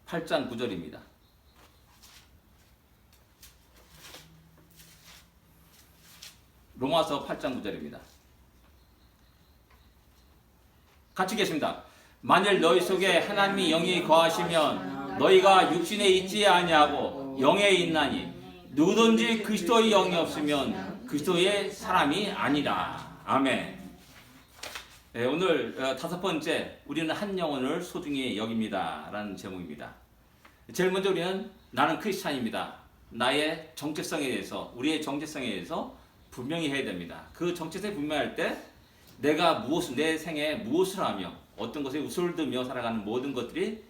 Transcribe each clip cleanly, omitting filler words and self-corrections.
8장 9절입니다. 로마서 8장 9절입니다. 같이 읽겠습니다. 만일 너희 속에 하나님이 영이 거하시면 너희가 육신에 있지 아니하고 영에 있나니 누구든지 그리스도의 영이 없으면 그리스도의 사람이 아니라. 아멘. 네, 오늘 다섯 번째, 우리는 한 영혼을 소중히 여깁니다 라는 제목입니다. 제일 먼저 우리는 나는 크리스찬입니다. 나의 정체성에 대해서, 우리의 정체성에 대해서 분명히 해야 됩니다. 그 정체성이 분명할 때 내가 내 생에 무엇을 하며 어떤 것에 우선을 두며 살아가는 모든 것들이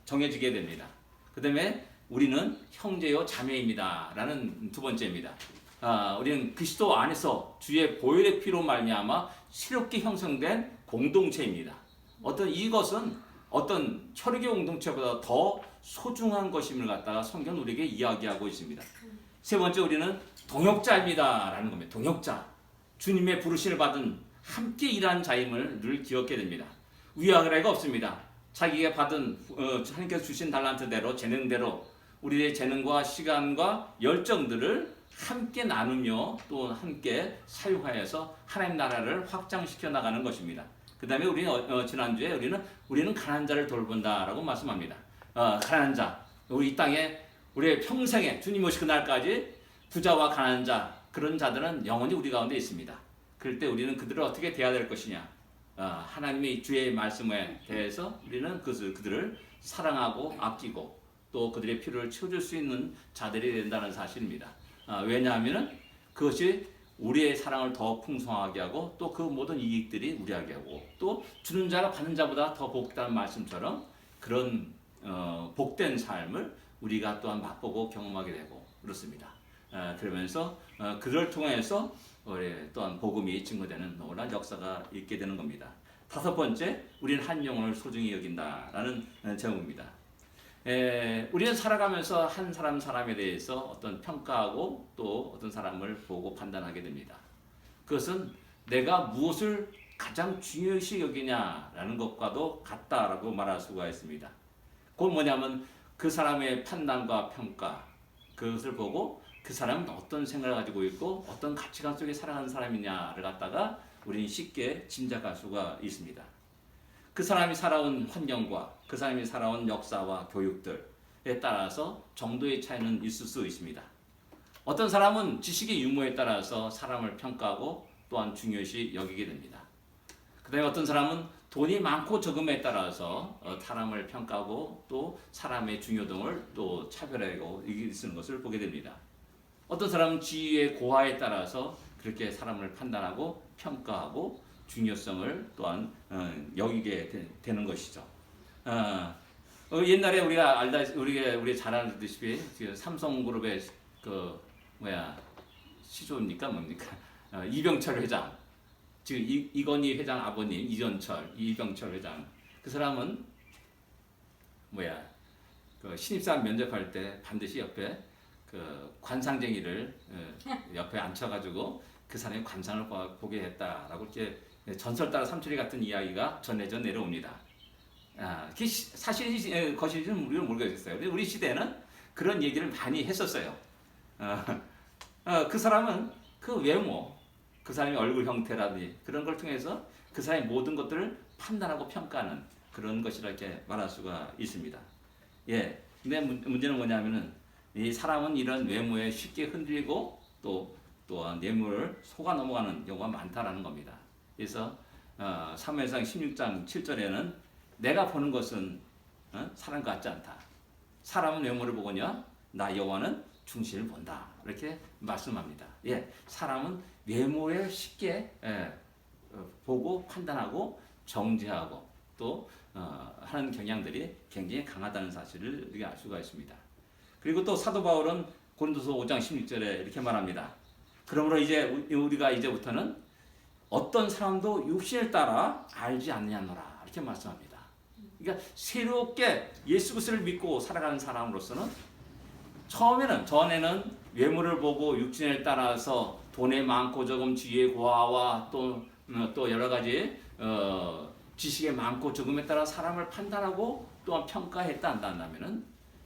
정해지게 됩니다. 그 다음에 우리는 형제요 자매입니다 라는 두 번째입니다. 우리는 그리스도 안에서 주의 보혈의 피로 말미암아 새롭게 형성된 공동체입니다. 이것은 어떤 혈육의 공동체보다 더 소중한 것임을 갖다가 성경은 우리에게 이야기하고 있습니다. 세 번째, 우리는 동역자입니다 라는 겁니다. 동역자, 주님의 부르심을 받은 함께 일한 자임을 늘 기억하게 됩니다. 위아래가 없습니다. 자기가 받은 하나님께서 주신 달란트대로, 재능대로 우리의 재능과 시간과 열정들을 함께 나누며 또 함께 사용하여서 하나님 나라를 확장시켜 나가는 것입니다. 그 다음에 우리는 지난주에 우리는 가난한 자를 돌본다라고 말씀합니다. 가난한 자, 우리 이 땅에 우리의 평생에 주님 오실 그날까지 부자와 가난한 자, 그런 자들은 영원히 우리 가운데 있습니다. 그럴 때 우리는 그들을 어떻게 대해야 될 것이냐, 하나님의 주의 말씀에 대해서 우리는 그들을 사랑하고 아끼고 또 그들의 필요를 채워줄 수 있는 자들이 된다는 사실입니다. 왜냐하면 그것이 우리의 사랑을 더 풍성하게 하고 또 그 모든 이익들이 우리에게 하고 또 주는 자가 받는 자보다 더 복되다는 말씀처럼 그런 복된 삶을 우리가 또한 맛보고 경험하게 되고 그렇습니다. 그러면서 그를 통해서 또한 복음이 증거되는 놀라운 역사가 있게 되는 겁니다. 다섯 번째, 우리는 한 영혼을 소중히 여긴다라는 제목입니다. 우리는 살아가면서 한 사람에 대해서 어떤 평가하고 또 어떤 사람을 보고 판단하게 됩니다. 그것은 내가 무엇을 가장 중요시 여기냐라는 것과도 같다라고 말할 수가 있습니다. 그건 뭐냐면 그 사람의 판단과 평가, 그것을 보고 그 사람은 어떤 생각을 가지고 있고 어떤 가치관 속에 살아가는 사람이냐를 갖다가 우리는 쉽게 짐작할 수가 있습니다. 그 사람이 살아온 환경과 그 사람이 살아온 역사와 교육들에 따라서 정도의 차이는 있을 수 있습니다. 어떤 사람은 지식의 유무에 따라서 사람을 평가하고 또한 중요시 여기게 됩니다. 그 다음에 어떤 사람은 돈이 많고 적음에 따라서 사람을 평가하고 또 사람의 중요성을 또 차별하고 이기는 것을 보게 됩니다. 어떤 사람은 지위의 고하에 따라서 그렇게 사람을 판단하고 평가하고 중요성을 또한 여기게 되는 것이죠. 옛날에 우리가 우리 잘 알다시피 삼성그룹의 시조입니까 뭡니까? 이병철 회장, 지금 이건희 회장 아버님 이병철 회장, 그 사람은 신입사원 면접할 때 반드시 옆에 관상쟁이를 옆에 앉혀가지고 그 사람이 관상을 보게 했다라고 이렇게 전설 따라 삼천리 같은 이야기가 전해져 내려옵니다. 그게 사실이 거실인지는 우리는 모르겠어요. 우리 시대에는 그런 얘기를 많이 했었어요. 그 사람은 그 외모, 그 사람의 얼굴 형태라든지 그런 걸 통해서 그 사람의 모든 것들을 판단하고 평가하는 그런 것이라 이렇게 말할 수가 있습니다. 근데 문제는 뭐냐면은 이 사람은 이런 외모에 쉽게 흔들리고 또한 외모를 속아 넘어가는 경우가 많다라는 겁니다. 그래서 사무엘상 16장 7절에는 내가 보는 것은 사람 같지 않다. 사람은 외모를 보거니와 나 여호와는 중심을 본다. 이렇게 말씀합니다. 사람은 외모에 쉽게 보고 판단하고 정죄하고 또 하는 경향들이 굉장히 강하다는 사실을 우리가 알 수가 있습니다. 그리고 또 사도 바울은 고린도서 5장 16절에 이렇게 말합니다. 그러므로 우리가 이제부터는 어떤 사람도 육신을 따라 알지 않느냐노라 이렇게 말씀합니다. 그러니까 새롭게 예수 그리스도를 믿고 살아가는 사람으로서는 전에는 외모를 보고 육신을 따라서 돈에 많고 적음 지위의 고하와 또 여러 가지 지식의 많고 적음에 따라 사람을 판단하고 또한 평가했다 한다면은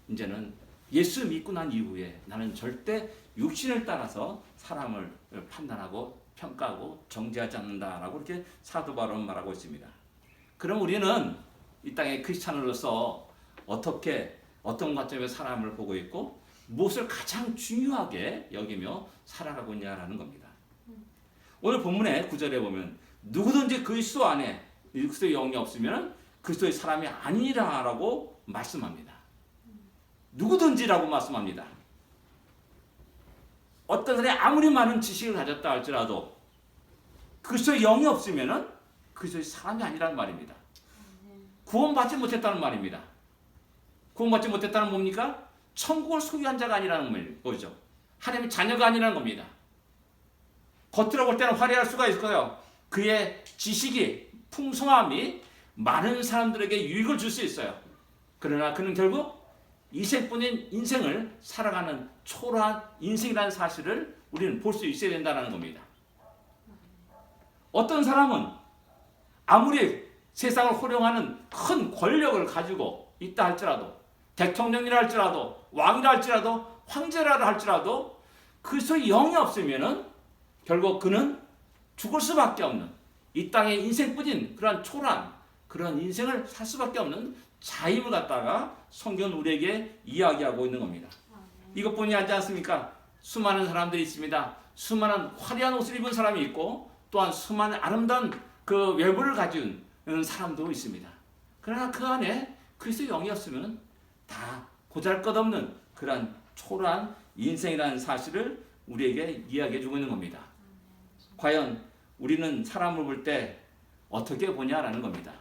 이제는 예수 믿고 난 이후에 나는 절대 육신을 따라서 사람을 판단하고 평가하고 정죄하지 않는다라고 이렇게 사도 바울은 말하고 있습니다. 그럼 우리는 이 땅의 크리스찬으로서 어떤 관점에서 사람을 보고 있고 무엇을 가장 중요하게 여기며 살아가고 있냐라는 겁니다. 오늘 본문의 9절에 보면 누구든지 그리스도 안에 그리스도의 영이 없으면 그리스도의 사람이 아니라라고 말씀합니다. 누구든지라고 말씀합니다. 어떤 사람이 아무리 많은 지식을 가졌다 할지라도 그리스도의 영이 없으면 그리스도의 사람이 아니라는 말입니다. 구원받지 못했다는 말입니다. 구원받지 못했다는 뭡니까? 천국을 소유한 자가 아니라는 거죠. 하나님의 자녀가 아니라는 겁니다. 겉으로 볼 때는 화려할 수가 있어요. 그의 지식이 풍성함이 많은 사람들에게 유익을 줄 수 있어요. 그러나 그는 결국 이생뿐인 인생을 살아가는 초라한 인생이라는 사실을 우리는 볼 수 있어야 된다는 겁니다. 어떤 사람은 아무리 세상을 호령하는 큰 권력을 가지고 있다 할지라도 대통령이라 할지라도 왕이라 할지라도 황제라 할지라도 그리스도의 영이 없으면은 결국 그는 죽을 수밖에 없는 이 땅의 인생뿐인 그러한 초라한 그런 인생을 살 수밖에 없는 자임을 갖다가 성경은 우리에게 이야기하고 있는 겁니다. 이것뿐이 아니지 않습니까? 수많은 사람들이 있습니다. 수많은 화려한 옷을 입은 사람이 있고 또한 수많은 아름다운 그 외모를 가진 사람도 있습니다. 그러나 그 안에 그리스도의 영이 없으면 다 보잘것없는 그런 초라한 인생이라는 사실을 우리에게 이야기해 주고 있는 겁니다. 과연 우리는 사람을 볼 때 어떻게 보냐라는 겁니다.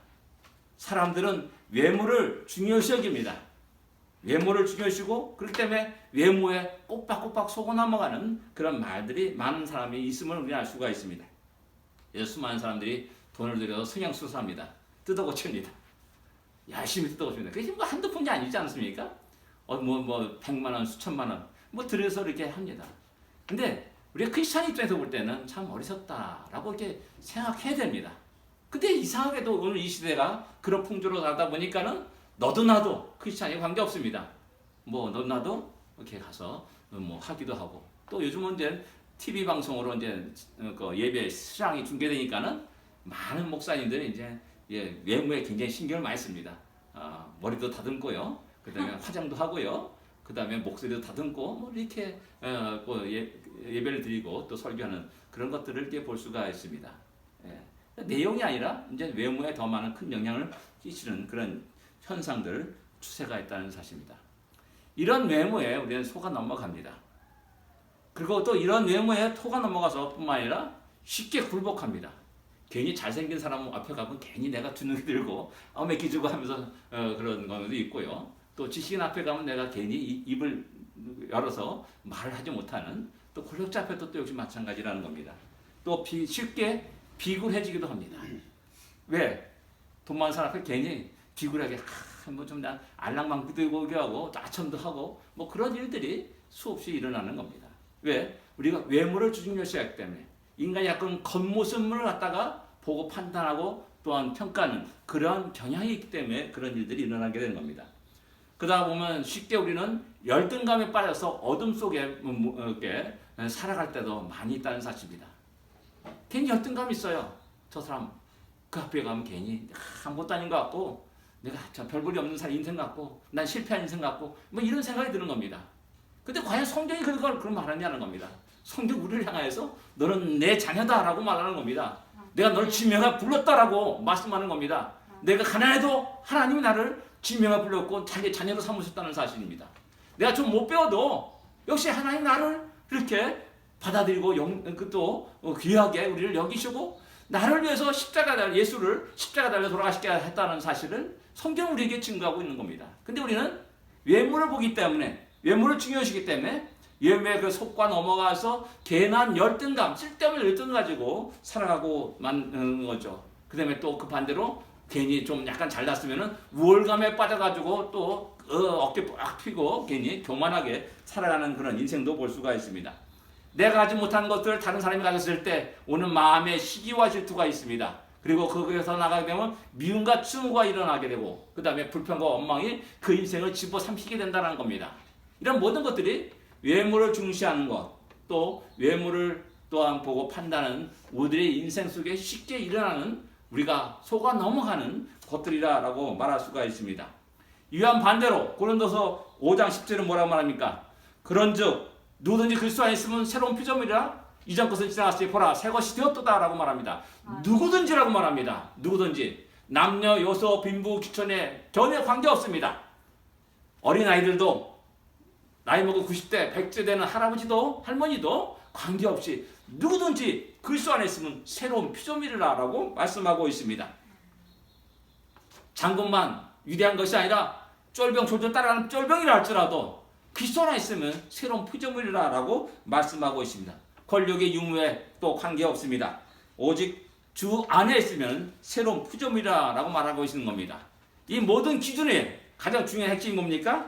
사람들은 외모를 중요시 여깁니다. 외모를 중요시고 그렇기 때문에 외모에 꼬박꼬박 속아 넘어가는 그런 말들이 많은 사람이 있음을 우리는 알 수가 있습니다. 수많은 사람들이 돈을 들여서 성형수술합니다. 뜯어고칩니다. 열심히 뜯어고칩니다. 그게 뭐 한두 푼이 아니지 않습니까? 100만 원, 수천만 원 들여서 이렇게 합니다. 근데 우리가 크리스찬 입장에서 볼 때는 참 어리석다라고 이렇게 생각해야 됩니다. 근데 이상하게도 오늘 이 시대가 그런 풍조로 가다 보니까는 너도 나도 크리스찬에 관계없습니다. 너도 나도 이렇게 가서 하기도 하고 또 요즘은 이제 TV 방송으로 이제 그 예배 시장이 중계되니까는 많은 목사님들이 이제 외모에 굉장히 신경을 많이 씁니다. 머리도 다듬고요. 그다음에 화장도 하고요. 그다음에 목소리도 다듬고 이렇게 예배를 드리고 또 설교하는 그런 것들을 이렇게 볼 수가 있습니다. 내용이 아니라 이제 외모에 더 많은 큰 영향을 끼치는 그런 현상들 추세가 있다는 사실입니다. 이런 외모에 우리는 속아 넘어갑니다. 그리고 또 이런 외모에 속아 넘어가서 뿐만 아니라 쉽게 굴복합니다. 괜히 잘생긴 사람 앞에 가면 괜히 내가 주눅이 들고 매기주고 하면서 그런 것도 있고요. 또 지식인 앞에 가면 내가 괜히 입을 열어서 말을 하지 못하는 또 권력자 앞에도 또 역시 마찬가지라는 겁니다. 또 쉽게 비굴해지기도 합니다. 왜? 돈 많은 사람 앞에 괜히 비굴하게 좀 알랑방귀 들고 하고 나첨도 하고 그런 일들이 수없이 일어나는 겁니다. 왜? 우리가 외모를 중요시하기 때문에 인간이 약간 겉모습을 갖다가 보고 판단하고 또한 평가하는 그런 경향이 있기 때문에 그런 일들이 일어나게 되는 겁니다. 그러다 보면 쉽게 우리는 열등감에 빠져서 어둠 속에 이렇게 살아갈 때도 많이 있다는 사실입니다. 괜히 열등감이 있어요. 저 사람 그 앞에 가면 괜히 아무것도 아닌 것 같고 내가 별볼이 없는 사람 인생 같고 난 실패한 인생 같고 이런 생각이 드는 겁니다. 근데 과연 성경이 그걸 그런 말하냐는 겁니다. 성경 우리를 향해서 너는 내 자녀다라고 말하는 겁니다. 내가 너를 지명하 불렀다라고 말씀하는 겁니다. 내가 가난해도 하나님이 나를 지명하 불렀고 자기 자녀로 삼으셨다는 사실입니다. 내가 좀 못 배워도 역시 하나님 나를 이렇게 받아들이고 또 귀하게 우리를 여기시고 나를 위해서 예수를 십자가 달려 돌아가시게 했다는 사실을 성경 우리에게 증거하고 있는 겁니다. 근데 우리는 외모를 보기 때문에 외모를 중요시하기 때문에 외모의 그 속과 넘어가서 괜한 열등감, 쓸데없는 열등을 가지고 살아가고 만는 거죠. 그 다음에 또 그 반대로 괜히 좀 약간 잘났으면은 우월감에 빠져가지고 또 어깨 빡 펴고 괜히 교만하게 살아가는 그런 인생도 볼 수가 있습니다. 내가 가지 못한 것들을 다른 사람이 가졌을 때 오는 마음의 시기와 질투가 있습니다. 그리고 거기에서 나가게 되면 미움과 증오가 일어나게 되고 그 다음에 불평과 원망이 그 인생을 집어삼키게 된다는 겁니다. 이런 모든 것들이 외모를 중시하는 것, 또 외모를 또한 보고 판단하는 우리의 인생 속에 쉽게 일어나는 우리가 속아 넘어가는 것들이라고 말할 수가 있습니다. 이와 반대로 고린도서 5장 10절은 뭐라고 말합니까? 그런즉 누구든지 그리스도 안에 있으면 새로운 피조물이라 이전 것은 지나갔으니 보라 새 것이 되었도다 라고 말합니다. 누구든지라고 말합니다. 누구든지 남녀 여소 빈부 귀천에 전혀 관계없습니다. 어린아이들도 나이 먹은 90대 100세 되는 할아버지도 할머니도 관계없이 누구든지 그리스도 안에 있으면 새로운 피조물이라고 말씀하고 있습니다. 장군만 위대한 것이 아니라 쫄병 졸졸 따라가는 쫄병이라 할지라도 그리스도 안에 있으면 새로운 피조물이라고 말씀하고 있습니다. 권력의 유무에 또 관계없습니다. 오직 주 안에 있으면 새로운 피조물이라고 말하고 있는 겁니다. 이 모든 기준의 가장 중요한 핵심이 뭡니까?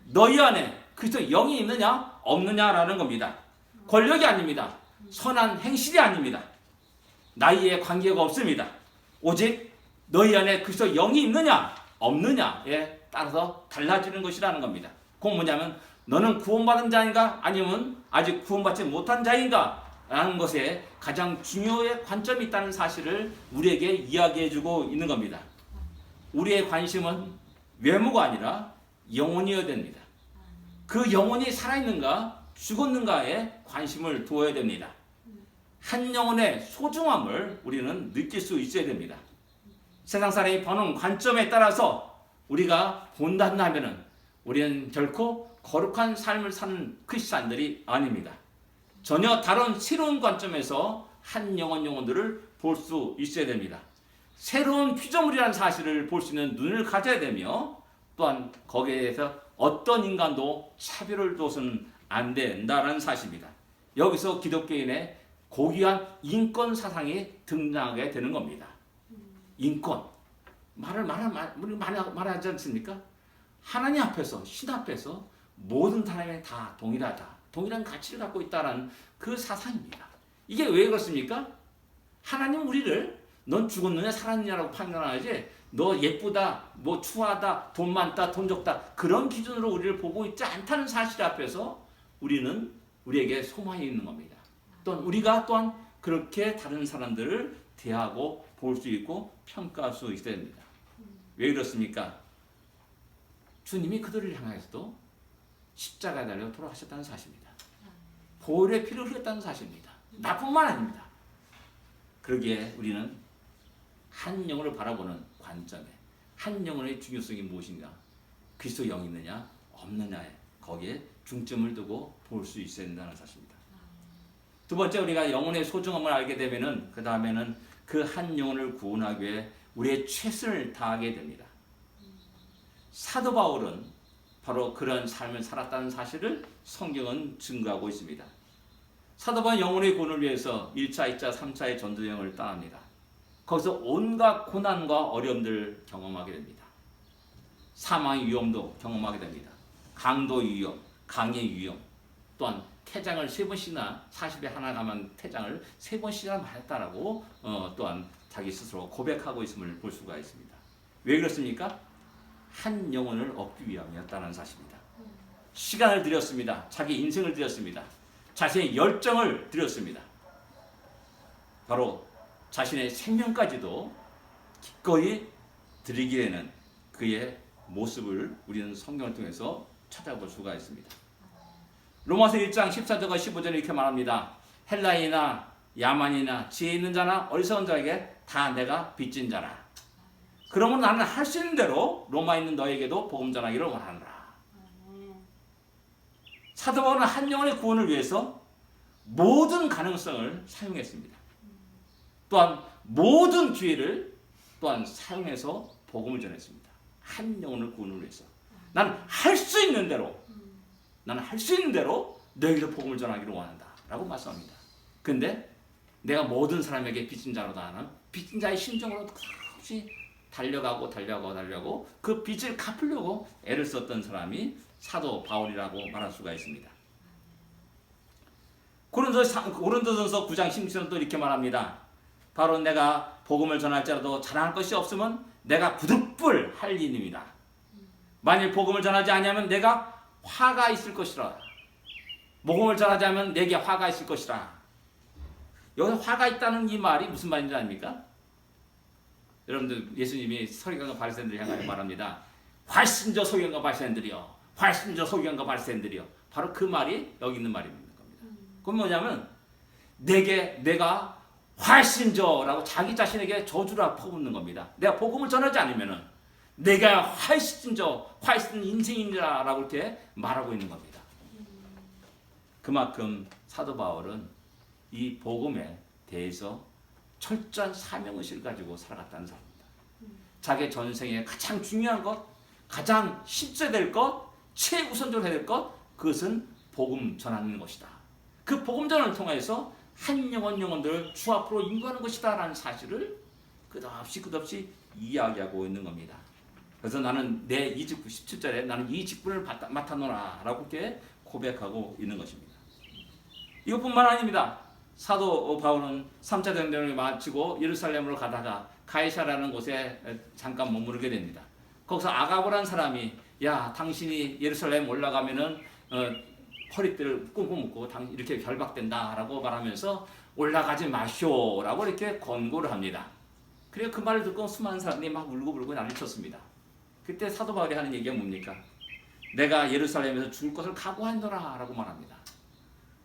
너희 안에 그리스도 영이 있느냐 없느냐라는 겁니다. 권력이 아닙니다. 선한 행실이 아닙니다. 나이에 관계가 없습니다. 오직 너희 안에 그리스도 영이 있느냐 없느냐에 따라서 달라지는 것이라는 겁니다. 그건 뭐냐면 너는 구원받은 자인가 아니면 아직 구원받지 못한 자인가 라는 것에 가장 중요한 관점이 있다는 사실을 우리에게 이야기해주고 있는 겁니다. 우리의 관심은 외모가 아니라 영혼이어야 됩니다. 그 영혼이 살아있는가 죽었는가에 관심을 두어야 됩니다. 한 영혼의 소중함을 우리는 느낄 수 있어야 됩니다. 세상 사람이 보는 관점에 따라서 우리가 본다면 우리는 결코 거룩한 삶을 사는 크리스찬들이 아닙니다. 전혀 다른 새로운 관점에서 한 영혼들을 볼 수 있어야 됩니다. 새로운 피조물이라는 사실을 볼 수 있는 눈을 가져야 되며 또한 거기에 대해서 어떤 인간도 차별을 둬서는 안 된다는 사실입니다. 여기서 기독교인의 고귀한 인권 사상이 등장하게 되는 겁니다. 인권. 우리 말하지 않습니까? 하나님 앞에서, 신 앞에서 모든 사람이 다 동일하다. 동일한 가치를 갖고 있다는 그 사상입니다. 이게 왜 그렇습니까? 하나님 우리를 넌 죽었느냐 살았느냐라고 판단하지 너 예쁘다, 뭐 추하다, 돈 많다, 돈 적다 그런 기준으로 우리를 보고 있지 않다는 사실 앞에서 우리는 우리에게 소망이 있는 겁니다. 또한 우리가 또한 그렇게 다른 사람들을 대하고 볼 수 있고 평가할 수 있어야 됩니다. 왜 그렇습니까? 주님이 그들을 향해서도 십자가에 달려 돌아가셨다는 사실입니다. 보혈의 피를 흘렸다는 사실입니다. 나뿐만 아닙니다. 그러기에 우리는 한 영혼을 바라보는 관점에 한 영혼의 중요성이 무엇인가? 그리스도 영이 있느냐 없느냐에 거기에 중점을 두고 볼 수 있어야 된다는 사실입니다. 두 번째 우리가 영혼의 소중함을 알게 되면은 그 다음에는 그 한 영혼을 구원하기 위해 우리의 최선을 다하게 됩니다. 사도 바울은 바로 그런 삶을 살았다는 사실을 성경은 증거하고 있습니다. 사도 바울은 영혼의 구원을 위해서 1차, 2차, 3차의 전도여행을 떠납니다. 거기서 온갖 고난과 어려움들을 경험하게 됩니다. 사망의 위험도 경험하게 됩니다. 강도의 위험, 강의 위험, 또한 태장을 3번씩이나 40에 하나 가면 태장을 3번씩이나 맞았다라고 또한 자기 스스로 고백하고 있음을 볼 수가 있습니다. 왜 그렇습니까? 한 영혼을 얻기 위함이었다는 사실입니다. 시간을 들였습니다. 자기 인생을 들였습니다. 자신의 열정을 들였습니다. 바로 자신의 생명까지도 기꺼이 드리기에는 그의 모습을 우리는 성경을 통해서 찾아볼 수가 있습니다. 로마서 1장 14절과 15절에 이렇게 말합니다. 헬라인이나 야만이나 지혜 있는 자나 어리석은 자에게 다 내가 빚진 자라. 그러면 나는 할 수 있는 대로 로마에 있는 너에게도 복음 전하기를 원하노라. 사도 바울은 한 영혼의 구원을 위해서 모든 가능성을 사용했습니다. 또한 모든 기회를 또한 사용해서 복음을 전했습니다. 한 영혼을 구원을 위해서. 나는 할 수 있는 대로 너에게도 복음을 전하기를 원한다 라고 말씀합니다. 근데 내가 모든 사람에게 빚진 자로도 하는 빚진 자의 심정으로 끝없이 달려가고 그 빚을 갚으려고 애를 썼던 사람이 사도 바울이라고 말할 수가 있습니다. 고린도전서 9장 16절은 또 이렇게 말합니다. 바로 내가 복음을 전할지라도 자랑할 것이 없으면 내가 부득불 할 일입니다. 만일 복음을 전하지 아니하면 내가 화가 있을 것이라. 복음을 전하지 않으면 내게 화가 있을 것이라. 여기서 화가 있다는 이 말이 무슨 말인지 아닙니까? 여러분들, 예수님이 서기관과 바리새인들을 향하여 말합니다. 훨씬 저 서기관과 바리새인들이여, 훨씬 저 서기관과 바리새인들이여. 바로 그 말이 여기 있는 말입니다. 그건 뭐냐면 내가 훨씬 저라고 자기 자신에게 저주라 퍼붓는 겁니다. 내가 복음을 전하지 않으면은 내가 훨씬 인생이라라고 이렇게 말하고 있는 겁니다. 그만큼 사도 바울은 이 복음에 대해서 철저한 사명의식을 가지고 살아갔다는 사람입니다. 자기 전생에 가장 중요한 것, 가장 실제될 것, 최우선적으로 해야 될 것, 그것은 복음 전하는 것이다. 그 복음 전을 통해서 한 영혼들을 주 앞으로 인도하는 것이다 라는 사실을 끝없이 이야기하고 있는 겁니다. 그래서 나는 내 이 직분, 17절에 나는 이 직분을 맡아노라 라고 이렇게 고백하고 있는 것입니다. 이것뿐만 아닙니다. 사도 바울은 3차 대전을 마치고 예루살렘으로 가다가 가이사라는 곳에 잠깐 머무르게 됩니다. 거기서 아가보라는 사람이, 야, 당신이 예루살렘 올라가면은 허리띠를 꽁꽁 묶고 이렇게 결박된다라고 말하면서 올라가지 마쇼라고 이렇게 권고를 합니다. 그리고 그 말을 듣고 수많은 사람들이 막 울고불고 난리 쳤습니다. 그때 사도 바울이 하는 얘기가 뭡니까? 내가 예루살렘에서 죽을 것을 각오하노라 라고 말합니다.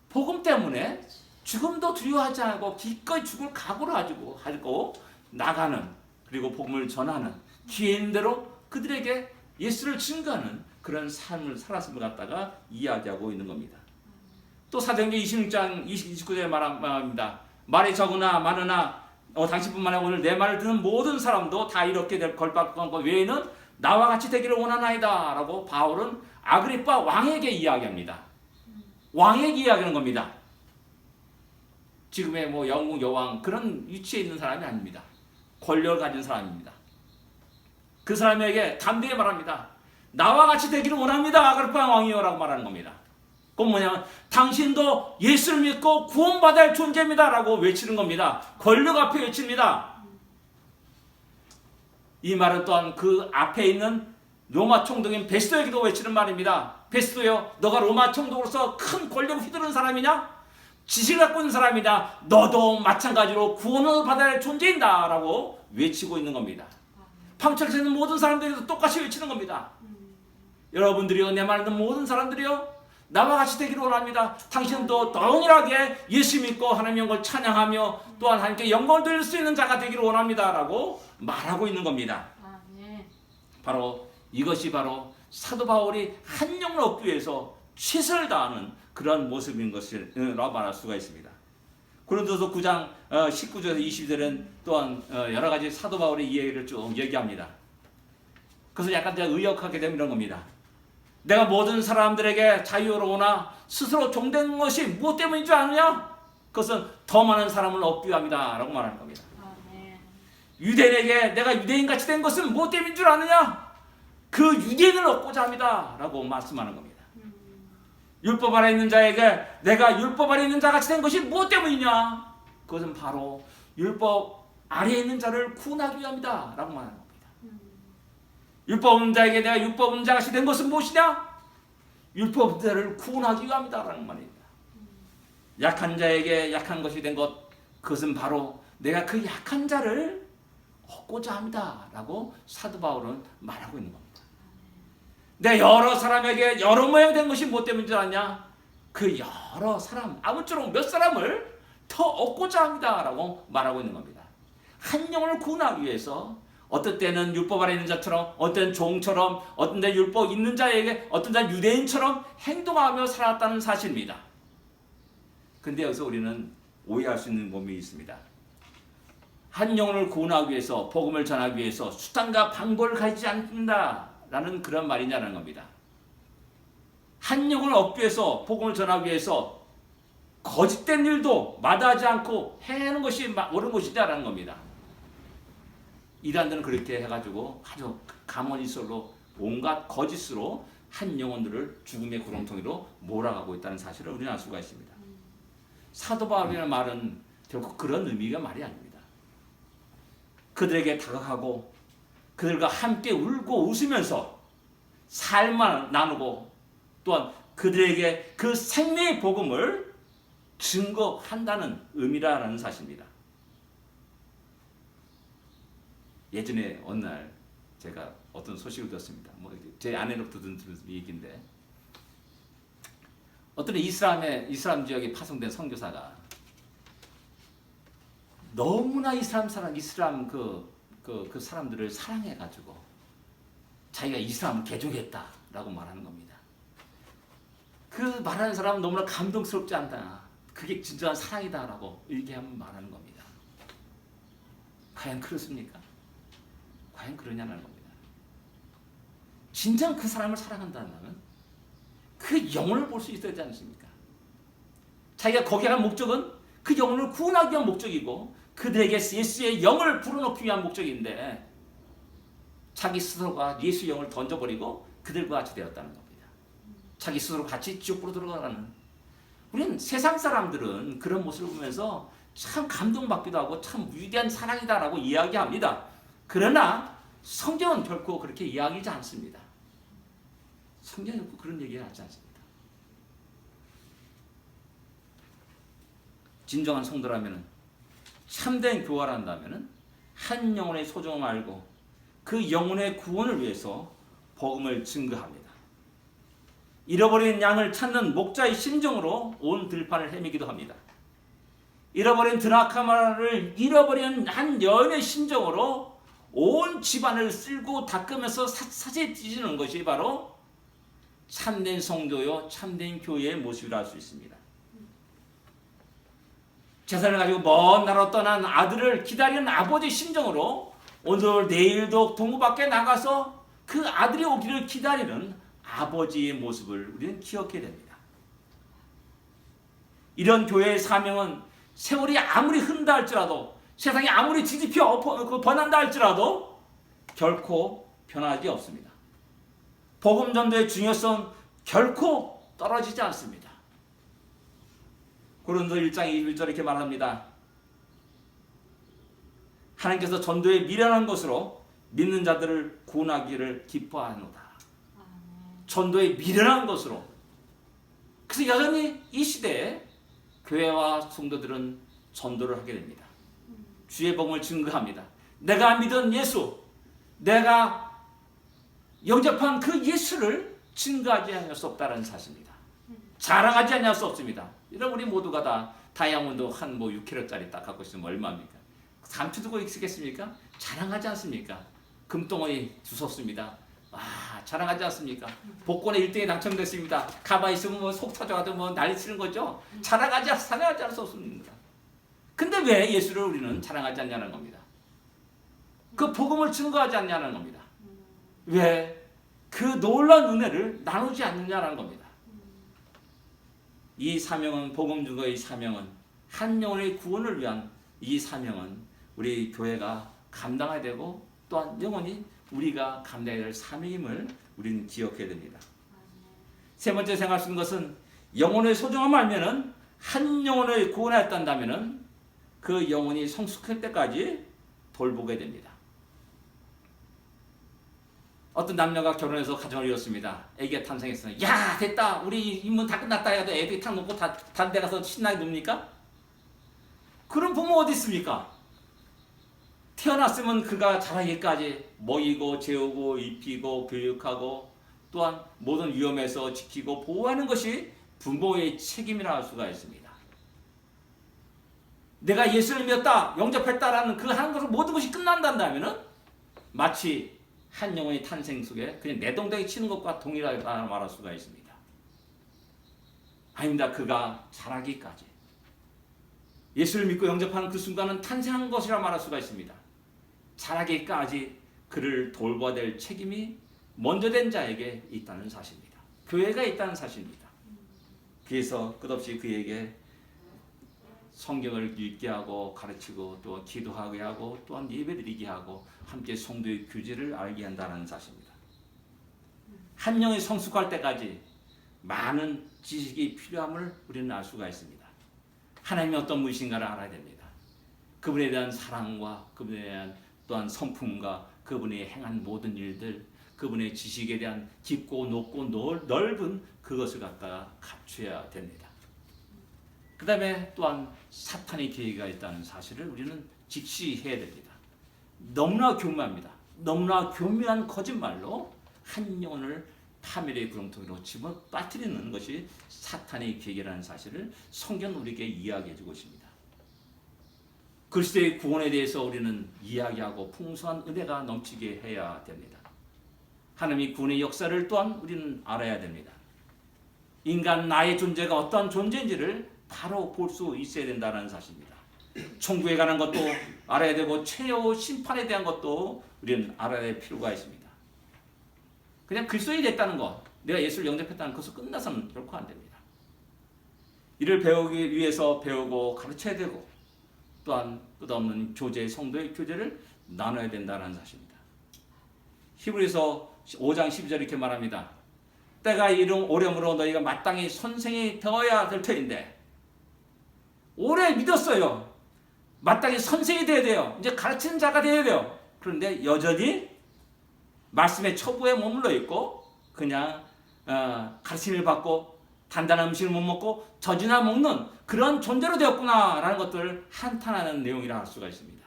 복음 때문에 죽음도 두려워하지 않고 기꺼이 죽을 각오를 가지고 나가는, 그리고 복음을 전하는, 기회 있는 대로 그들에게 예수를 증거하는 그런 삶을 살았음을 갖다가 이야기하고 있는 겁니다. 또 사도행전 26장 29절에 말합니다. 말이 적으나 많으나 당신뿐만 아니라 오늘 내 말을 듣는 모든 사람도 다 이렇게 될 걸박한 것 외에는 나와 같이 되기를 원하나이다 라고 바울은 아그리빠 왕에게 이야기합니다. 왕에게 이야기하는 겁니다. 지금의 영국 여왕 그런 위치에 있는 사람이 아닙니다. 권력을 가진 사람입니다. 그 사람에게 담대히 말합니다. 나와 같이 되기를 원합니다. 아그리빠 왕이요 라고 말하는 겁니다. 그건 뭐냐면 당신도 예수를 믿고 구원받아야 할 존재입니다 라고 외치는 겁니다. 권력 앞에 외칩니다. 이 말은 또한 그 앞에 있는 로마 총독인 베스토에게도 외치는 말입니다. 베스토여, 너가 로마 총독으로서 큰 권력을 휘두르는 사람이냐? 지식을 갖고 있는 사람이냐? 너도 마찬가지로 구원을 받아야 할 존재인다 라고 외치고 있는 겁니다. 방철에서 있는 모든 사람들도 똑같이 외치는 겁니다. 여러분들이요, 내 말 듣는 모든 사람들이요, 나와 같이 되기를 원합니다. 당신도 동일하게 예수 믿고 하나님의 영광을 찬양하며 또한 하나님께 영광을 돌릴 수 있는 자가 되기를 원합니다 라고 말하고 있는 겁니다. 바로 이것이 바로 사도 바울이 한 영을 얻기 위해서 최선을 다하는 그런 모습인 것이라고 말할 수가 있습니다. 고린도서 9장 19절에서 20절은 또한 여러 가지 사도 바울의 이야기를 쭉 얘기합니다. 그래서 약간 제가 의역하게 되면 이런 겁니다. 내가 모든 사람들에게 자유로우나 스스로 종된 것이 무엇 때문인 줄 아느냐? 그것은 더 많은 사람을 얻기 위함이다 라고 말하는 겁니다. 유대인에게 내가 유대인같이 된 것은 무엇 때문인 줄 아느냐? 그 유대인을 얻고자 합니다 라고 말씀하는 겁니다. 율법 아래 있는 자에게 내가 율법 아래 있는 자같이 된 것이 무엇 때문이냐? 그것은 바로 율법 아래에 있는 자를 구원하기 위함이다 라고 말하는 겁니다. 율법 없는 자에게 내가 율법 없는 자같이 된 것은 무엇이냐? 율법 없는 자를 구원하기 위함이다 라는 말입니다. 약한 자에게 약한 것이 된 것, 그것은 바로 내가 그 약한 자를 얻고자 합니다 라고 사도 바울은 말하고 있는 겁니다. 내 여러 사람에게 여러 모양이 된 것이 무엇 때문인 줄 아냐? 그 여러 사람, 아무쪼록 몇 사람을 더 얻고자 합니다 라고 말하고 있는 겁니다. 한 영혼을 구원하기 위해서 어떤 때는 율법 아래 있는 자처럼, 어떤 때는 종처럼, 어떤 때는 율법 있는 자에게, 어떤 때는 유대인처럼 행동하며 살았다는 사실입니다. 근데 여기서 우리는 오해할 수 있는 부분이 있습니다. 한 영혼을 구원하기 위해서, 복음을 전하기 위해서 수단과 방법을 가지지 않는다 라는 그런 말이냐는 겁니다. 한 영혼을 얻기 위해서, 복음을 전하기 위해서 거짓된 일도 마다하지 않고 해내는 것이 옳은 것이다라는 겁니다. 이단들은 그렇게 해가지고 아주 가머니설로 온갖 거짓으로 한 영혼들을 죽음의 구렁텅이로 몰아가고 있다는 사실을 우리는 알 수가 있습니다. 사도 바울이라는 말은 결국 그런 의미가 말이 아닙니다. 그들에게 다가가고 그들과 함께 울고 웃으면서 삶을 나누고 또한 그들에게 그 생명의 복음을 증거한다는 의미라는 사실입니다. 예전에 어느 날 제가 어떤 소식을 들었습니다. 제 아내로부터 듣는 얘기인데, 어떤 이슬람 지역에 파송된 선교사가 너무나 이슬람 그 사람들을 사랑해가지고 자기가 이슬람을 개종했다라고 말하는 겁니다. 그 말하는 사람은 너무나 감동스럽지 않다. 그게 진정한 사랑이다라고 얘기하면 말하는 겁니다. 과연 그렇습니까? 과연 그러냐는 겁니다. 진정 그 사람을 사랑한다면 그 영혼을 볼 수 있어야 되지 않습니까? 자기가 거기에 간 목적은 그 영혼을 구원하기 위한 목적이고 그들에게 예수의 영을 불어넣기 위한 목적인데 자기 스스로가 예수의 영을 던져버리고 그들과 같이 되었다는 겁니다. 자기 스스로 같이 지옥으로 들어가는. 우리는 세상 사람들은 그런 모습을 보면서 참 감동받기도 하고 참 위대한 사랑이다라고 이야기합니다. 그러나 성경은 결코 그렇게 이야기하지 않습니다. 성경은 결코 그런 얘기를 하지 않습니다. 진정한 성도라면, 참된 교활한다면 한 영혼의 소중함을 알고 그 영혼의 구원을 위해서 복음을 증거합니다. 잃어버린 양을 찾는 목자의 심정으로 온 들판을 헤매기도 합니다. 잃어버린 드라카마를 잃어버린 한 여인의 심정으로 온 집안을 쓸고 닦으면서 사지에 찢는 것이 바로 참된 성도요 참된 교회의 모습이라 할 수 있습니다. 재산을 가지고 먼 나라로 떠난 아들을 기다리는 아버지의 심정으로 오늘 내일도 동부 밖에 나가서 그 아들이 오기를 기다리는 아버지의 모습을 우리는 기억해야 됩니다. 이런 교회의 사명은 세월이 아무리 흐른다 할지라도, 세상이 아무리 뒤집혀 번한다 할지라도 결코 변하지 없습니다. 복음 전도의 중요성 결코 떨어지지 않습니다. 고린도 1장 21절 이렇게 말합니다. 하나님께서 전도에 미련한 것으로 믿는 자들을 구원하기를 기뻐하노다. 전도에 미련한 것으로. 그래서 여전히 이 시대에 교회와 성도들은 전도를 하게 됩니다. 주의 복음을 증거합니다. 내가 믿은 예수, 내가 영접한 그 예수를 증거하지 않을 수 없다는 사실입니다. 자랑하지 않을 수 없습니다. 이런 우리 모두가 다 다이아몬드 한 6kg짜리 딱 갖고 있으면 얼마입니까? 감추 두고 있겠습니까? 자랑하지 않습니까? 금덩어리 주웠습니다. 자랑하지 않습니까? 복권에 1등에 당첨됐습니다. 가만히 있으면 속 터져가지고 난리 치는 거죠. 자랑하지 않을 수 없습니다. 근데 왜 예수를 우리는 자랑하지 않냐는 겁니다. 그 복음을 증거하지 않냐는 겁니다. 왜 그 놀라운 은혜를 나누지 않느냐는 겁니다. 이 사명은, 복음 증거의 사명은, 한 영혼의 구원을 위한 이 사명은 우리 교회가 감당해야 되고 또한 영원히 우리가 감당해야 될 사명임을 우리는 기억해야 됩니다. 세 번째 생각할 수 있는 것은 영혼의 소중함을 알면은 한 영혼을 구원하였다면은 그 영혼이 성숙할 때까지 돌보게 됩니다. 어떤 남녀가 결혼해서 가정을 이뤘습니다. 아기가 탄생했어요. 야 됐다, 우리 임무 다 끝났다 해도 애들이 탁 놓고 다른 데 가서 신나게 놉니까? 그런 부모 어디 있습니까? 태어났으면 그가 자라기까지 먹이고 재우고 입히고 교육하고 또한 모든 위험에서 지키고 보호하는 것이 부모의 책임이라 할 수가 있습니다. 내가 예수를 믿었다, 영접했다라는 그 하는 것을 모든 것이 끝난다면 마치 한 영혼의 탄생 속에 그냥 내동댕이 치는 것과 동일하게 말할 수가 있습니다. 아닙니다. 그가 자라기까지 예수를 믿고 영접하는 그 순간은 탄생한 것이라 말할 수가 있습니다. 자라기까지 그를 돌봐야 될 책임이 먼저 된 자에게 있다는 사실입니다. 교회가 있다는 사실입니다. 그래서 끝없이 그에게 성경을 읽게 하고 가르치고 또 기도하게 하고 또한 예배드리게 하고 함께 성도의 규제를 알게 한다는 사실입니다. 한 영이 성숙할 때까지 많은 지식이 필요함을 우리는 알 수가 있습니다. 하나님이 어떤 분이신가를 알아야 됩니다. 그분에 대한 사랑과 그분에 대한 또한 성품과 그분이 행한 모든 일들, 그분의 지식에 대한 깊고 높고 넓은 그것을 갖다가 갖춰야 됩니다. 그 다음에 또한 사탄의 계기가 있다는 사실을 우리는 직시해야 됩니다. 너무나 교묘합니다. 너무나 교묘한 거짓말로 한 영혼을 파멸의 구렁텅이로 집어 빠뜨리는 것이 사탄의 계기라는 사실을 성경은 우리에게 이야기해 주고 있습니다. 그리스도의 구원에 대해서 우리는 이야기하고 풍성한 은혜가 넘치게 해야 됩니다. 하나님의 구원의 역사를 또한 우리는 알아야 됩니다. 인간 나의 존재가 어떠한 존재인지를 바로 볼 수 있어야 된다는 사실입니다. 천국에 관한 것도 알아야 되고 최후 심판에 대한 것도 우리는 알아야 될 필요가 있습니다. 그냥 그리스도인이 됐다는 것, 내가 예수를 영접했다는 것으로 끝나서는 결코 안 됩니다. 이를 배우기 위해서 배우고 가르쳐야 되고 또한 끝없는 교제, 성도의 교제를 나눠야 된다는 사실입니다. 히브리서 5장 12절 이렇게 말합니다. 때가 오려므로 너희가 마땅히 선생이 되어야 될 터인데, 오래 믿었어요. 마땅히 선생이 되어야 돼요. 이제 가르치는 자가 되어야 돼요. 그런데 여전히 말씀의 처부에 머물러 있고 그냥 가르침을 받고 단단한 음식을 못 먹고 젖이나 먹는 그런 존재로 되었구나라는 것들을 한탄하는 내용이라 할 수가 있습니다.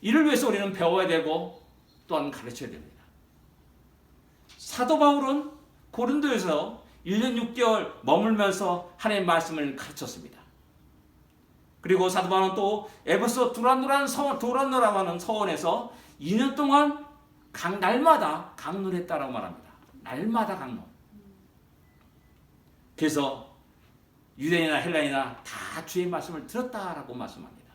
이를 위해서 우리는 배워야 되고 또한 가르쳐야 됩니다. 사도 바울은 고린도에서 1년 6개월 머물면서 하나님의 말씀을 가르쳤습니다. 그리고 사도 바울은 또 에베소 두란노라고 하는 서원에서 2년 동안 날마다 강론을 했다라고 말합니다. 날마다 강론. 그래서 유대인이나 헬라인이나 다 주의 말씀을 들었다라고 말씀합니다.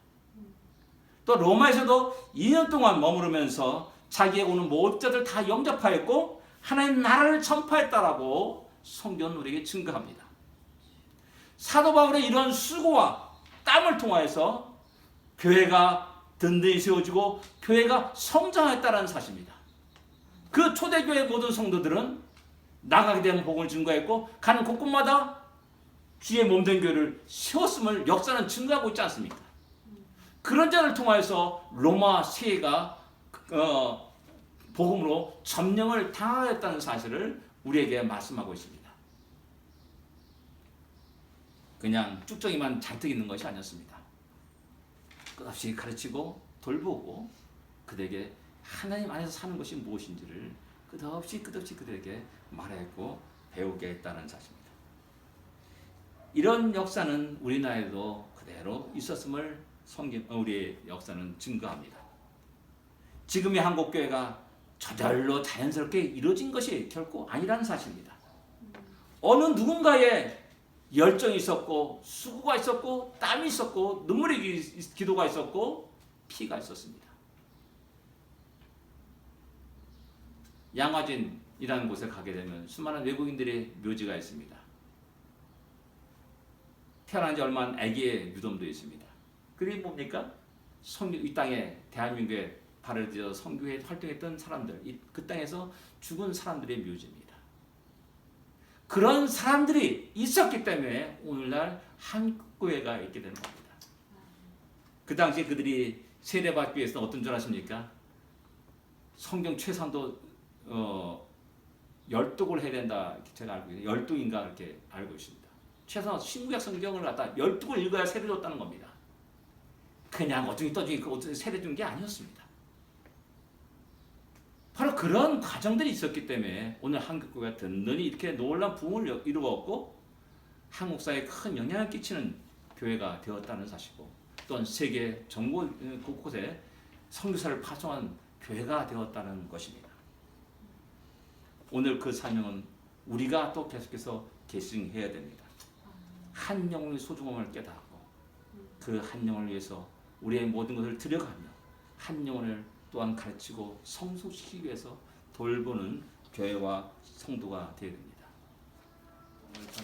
또 로마에서도 2년 동안 머무르면서 자기의 오는 모든 자들 다 영접하였고 하나님 나라를 전파했다라고 성경은 우리에게 증거합니다. 사도 바울의 이런 수고와 땀을 통하여서 교회가 든든히 세워지고 교회가 성장했다는 사실입니다. 그 초대교회 모든 성도들은 나가게 되면 복음을 증거했고 가는 곳곳마다 주의 몸된 교회를 세웠음을 역사는 증거하고 있지 않습니까? 그런 자를 통하여서 로마 세계가 복음으로 점령을 당하였다는 사실을 우리에게 말씀하고 있습니다. 그냥 쭉정이만 잔뜩 있는 것이 아니었습니다. 끝없이 가르치고 돌보고 그들에게 하나님 안에서 사는 것이 무엇인지를 끝없이 그들에게 말했고 배우게 했다는 사실입니다. 이런 역사는 우리나라에도 그대로 있었음을 우리의 역사는 증거합니다. 지금의 한국교회가 저절로 자연스럽게 이루어진 것이 결코 아니라는 사실입니다. 어느 누군가의 열정이 있었고 수고가 있었고 땀이 있었고 눈물의 기도가 있었고 피가 있었습니다. 양화진이라는 곳에 가게 되면 수많은 외국인들의 묘지가 있습니다. 태어난 지 얼마 안 아기의 무덤도 있습니다. 그게 뭡니까? 이 땅에 대한민국에 발을 들여 선교에 활동했던 사람들, 그 땅에서 죽은 사람들의 묘지입니다. 그런 사람들이 있었기 때문에 오늘날 한국교회가 있게 되는 겁니다. 그 당시에 그들이 세례받기 위해서 어떤 줄 아십니까? 성경 최소한도 12곡을 해야 된다. 제가 알고 있어요. 12인가 그렇게 알고 있습니다. 최소한 신구약 성경을 갖다 12곡을 읽어야 세례 줬다는 겁니다. 그냥 어중이 떠중이 세례 준 게 아니었습니다. 바로 그런 과정들이 있었기 때문에 오늘 한국교회가 든든히 이렇게 놀라운 부흥을 이루었고 한국사에 큰 영향을 끼치는 교회가 되었다는 사실이고 또한 세계 전국 곳곳에 선교사를 파송한 교회가 되었다는 것입니다. 오늘 그 사명은 우리가 또 계속해서 계승해야 됩니다. 한 영혼의 소중함을 깨닫고 그 한 영혼을 위해서 우리의 모든 것을 들여가며 한 영혼을 또한 가르치고 성숙시키기 위해서 돌보는 교회와 성도가 되어야 됩니다.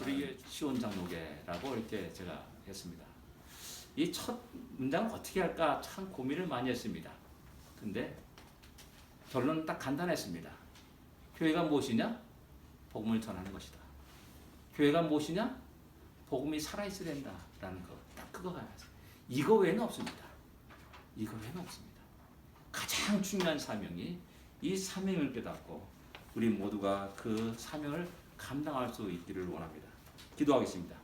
우리에게 시온장로계라고 이렇게 제가 했습니다. 이 첫 문장을 어떻게 할까 참 고민을 많이 했습니다. 근데 결론은 딱 간단했습니다. 교회가 무엇이냐? 복음을 전하는 것이다. 교회가 무엇이냐? 복음이 살아있어야 된다라는 거. 딱 그거가 이거 외에는 없습니다. 이걸 해놓습니다. 가장 중요한 사명이 이 사명을 깨닫고 우리 모두가 그 사명을 감당할 수 있기를 원합니다. 기도하겠습니다.